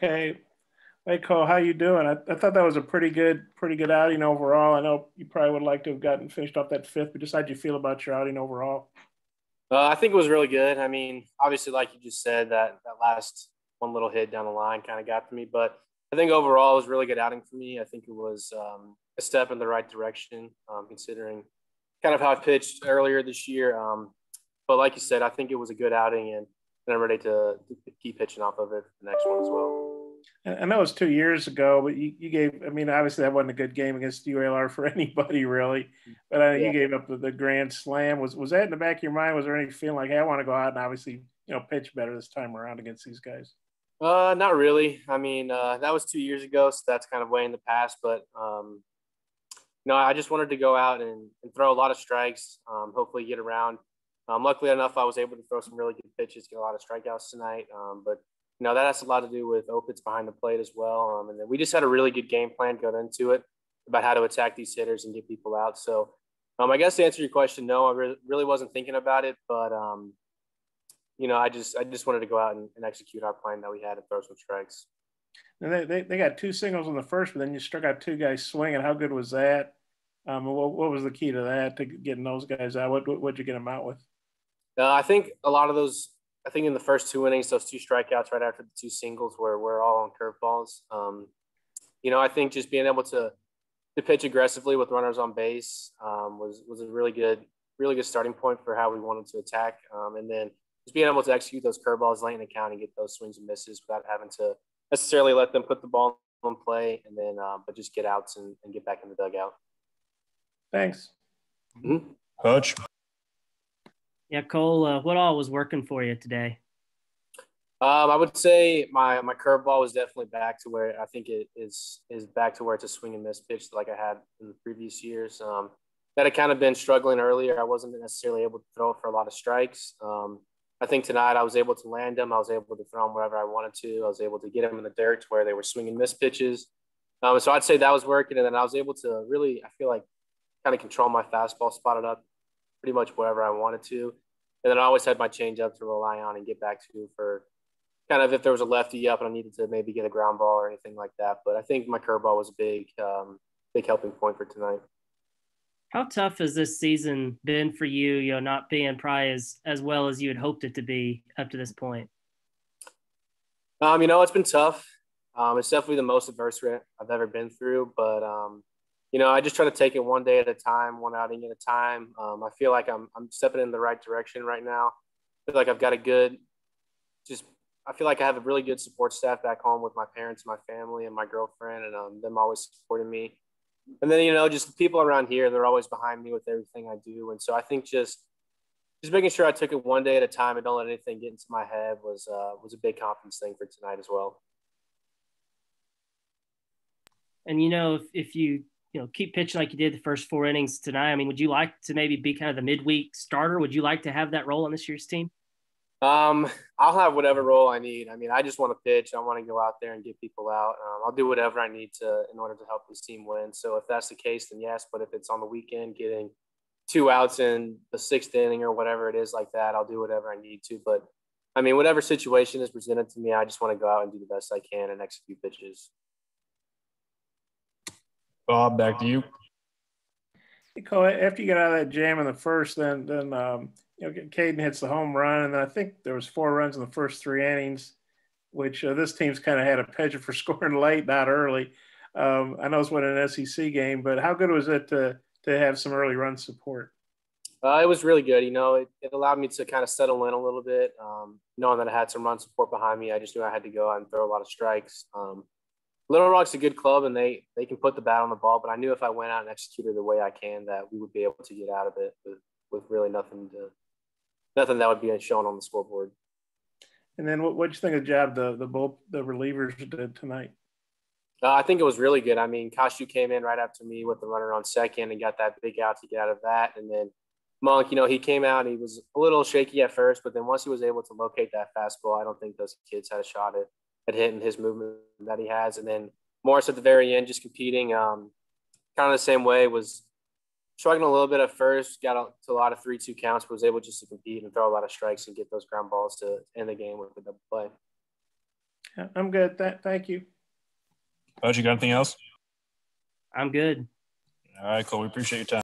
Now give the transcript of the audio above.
Hey, hey, Cole, how you doing? I thought that was a pretty good outing overall. I know you probably would like to have gotten finished off that fifth, but just how'd you feel about your outing overall? I think it was really good. I mean, obviously, like you just said, that last one little hit down the line kind of got to me, but I think overall it was a really good outing for me. I think it was a step in the right direction, considering kind of how I pitched earlier this year. But like you said, I think it was a good outing, and I'm ready to keep pitching off of it for the next one as well. I know it was 2 years ago, but you gave. I mean, obviously that wasn't a good game against ULR for anybody really. But you Yeah. gave up the grand slam. Was that in the back of your mind? Was there any feeling like, hey, I want to go out and obviously pitch better this time around against these guys? Not really. I mean, that was 2 years ago, so that's kind of way in the past. But no, I just wanted to go out and throw a lot of strikes, hopefully get around. Luckily enough, I was able to throw some really good pitches, get a lot of strikeouts tonight. But that has a lot to do with Opitz behind the plate as well. And then we just had a really good game plan going into it about how to attack these hitters and get people out. So I guess to answer your question, no, I really wasn't thinking about it, but I just wanted to go out and execute our plan that we had and throw some strikes. And they got two singles in the first, but then you struck out two guys swinging. How good was that? What was the key to that to getting those guys out? What'd you get them out with? I think a lot of those. I think in the first two innings, those two strikeouts right after the two singles were all on curveballs. I think just being able to pitch aggressively with runners on base was a really good starting point for how we wanted to attack. And then just being able to execute those curveballs late in the count and get those swings and misses without having to necessarily let them put the ball in play, and then but just get outs and get back in the dugout. Thanks. Mm-hmm. Coach. Yeah, Cole, what all was working for you today? I would say my curveball was definitely back to where I think it is back to where it's a swing and miss pitch like I had in the previous years. That had kind of been struggling earlier. I wasn't necessarily able to throw it for a lot of strikes. I think tonight I was able to land them. I was able to throw them wherever I wanted to. I was able to get them in the dirt to where they were swing and miss pitches. So I'd say that was working. And then I was able to really, I feel like, kind of control my fastball, spotted up pretty much wherever I wanted to. And then I always had my changeup to rely on and get back to for kind of if there was a lefty up and I needed to maybe get a ground ball or anything like that. But I think my curveball was a big helping point for tonight. How tough has this season been for you, not being probably as well as you had hoped it to be up to this point? It's been tough. It's definitely the most adverse I've ever been through, but I just try to take it one day at a time, one outing at a time. I feel like I'm stepping in the right direction right now. I feel like I've got I feel like I have a really good support staff back home with my parents, my family, and my girlfriend, and them always supporting me. And then, just the people around here, they're always behind me with everything I do. And so I think just making sure I took it one day at a time and don't let anything get into my head was a big confidence thing for tonight as well. And, if you, keep pitching like you did the first four innings tonight, I mean, would you like to maybe be kind of the midweek starter? Would you like to have that role on this year's team? I'll have whatever role I need. I mean, I just want to pitch. I want to go out there and get people out. I'll do whatever I need to in order to help this team win. So if that's the case, then yes. But if it's on the weekend, getting two outs in the sixth inning or whatever it is like that, I'll do whatever I need to. But I mean, whatever situation is presented to me, I just want to go out and do the best I can and execute pitches. Bob, back to you. Hey, Cole, after you get out of that jam in the first, then Caden hits the home run, and then I think there was 4 runs in the first 3 innings, which this team's kind of had a penchant for scoring late, not early. I know it's what an SEC game, but how good was it to have some early run support? It was really good. It allowed me to kind of settle in a little bit, knowing that I had some run support behind me. I just knew I had to go out and throw a lot of strikes. Little Rock's a good club, and they can put the bat on the ball, but I knew if I went out and executed the way I can that we would be able to get out of it with really nothing that would be shown on the scoreboard. And then what'd you think of the job the relievers did tonight? I think it was really good. I mean, Kashu came in right after me with the runner on second and got that big out to get out of that. And then Monk, he came out and he was a little shaky at first, but then once he was able to locate that fastball, I don't think those kids had a shot at hitting his movement that he has. And then Morris at the very end, just competing kind of the same way, was struggling a little bit at first, got to a lot of 3-2 counts, but was able just to compete and throw a lot of strikes and get those ground balls to end the game with a double play. Yeah, I'm good. Thank you. Bud, you got anything else? I'm good. All right, Cole. We appreciate your time.